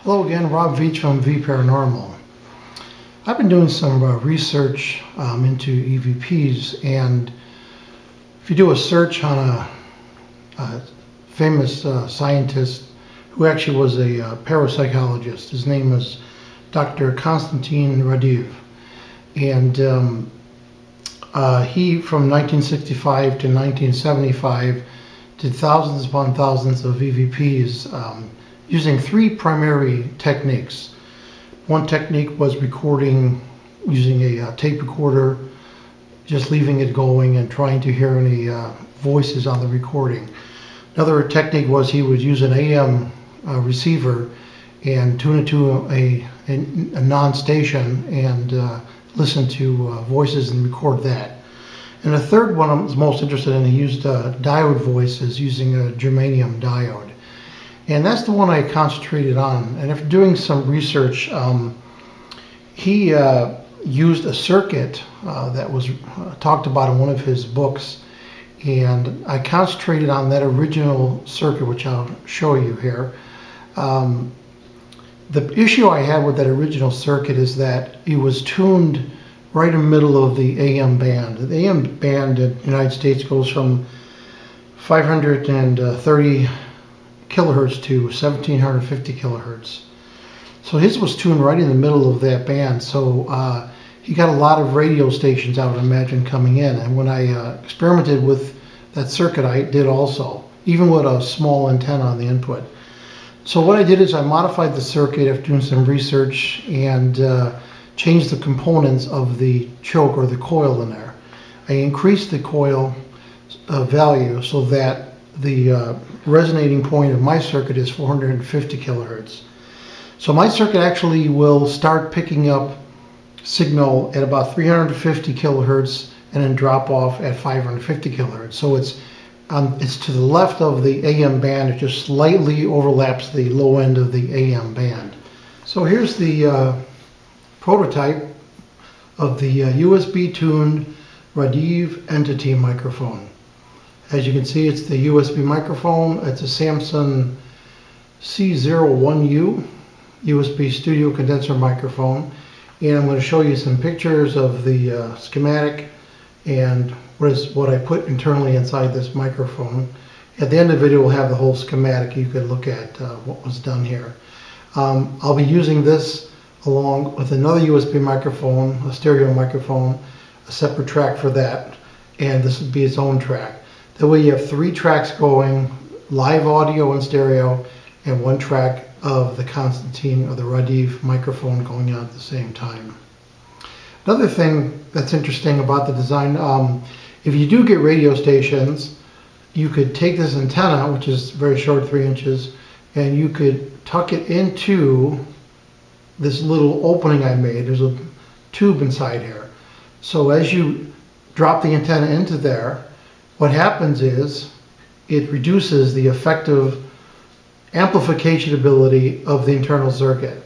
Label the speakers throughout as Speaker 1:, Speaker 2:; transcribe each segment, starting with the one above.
Speaker 1: Hello again, Rob Veach from Vparanormal. I've been doing some research into EVPs, and if you do a search on a famous scientist who actually was a parapsychologist, his name is Dr. Konstantin Raudive, and he from 1965 to 1975 did thousands upon thousands of EVPs using three primary techniques. One technique was recording using a tape recorder, just leaving it going and trying to hear any voices on the recording. Another technique was he would use an AM receiver and tune it to a non-station and listen to voices and record that. And the third one I was most interested in, he used diode voices using a germanium diode. And that's the one I concentrated on. And after doing some research, he used a circuit that was talked about in one of his books. And I concentrated on that original circuit, which I'll show you here. The issue I had with that original circuit is that it was tuned right in the middle of the AM band. The AM band in the United States goes from 530 kilohertz to 1750 kilohertz. So his was tuned right in the middle of that band. So he got a lot of radio stations, I would imagine, coming in. And when I experimented with that circuit, I did also, even with a small antenna on the input. So what I did is I modified the circuit after doing some research and changed the components of the choke or the coil in there. I increased the coil value so that the resonating point of my circuit is 450 kilohertz. So my circuit actually will start picking up signal at about 350 kilohertz and then drop off at 550 kilohertz. So it's to the left of the AM band. It just slightly overlaps the low end of the AM band. So here's the prototype of the USB tuned Raudive Entity microphone. As you can see, it's the USB microphone. It's a Samson C01U USB studio condenser microphone. And I'm going to show you some pictures of the schematic and what I put internally inside this microphone. At the end of the video, we'll have the whole schematic. You could look at what was done here. I'll be using this along with another USB microphone, a stereo microphone, a separate track for that, and this would be its own track. That way you have three tracks going, live audio and stereo, and one track of the Konstantin or the Raudive microphone going on at the same time. Another thing that's interesting about the design, if you do get radio stations, you could take this antenna, which is very short, 3 inches, and you could tuck it into this little opening I made. There's a tube inside here. So as you drop the antenna into there, what happens is it reduces the effective amplification ability of the internal circuit,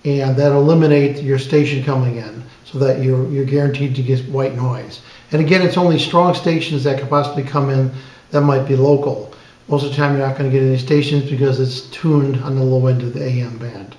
Speaker 1: and that eliminates your station coming in so that you're guaranteed to get white noise. And again, it's only strong stations that could possibly come in that might be local. Most of the time you're not going to get any stations because it's tuned on the low end of the AM band.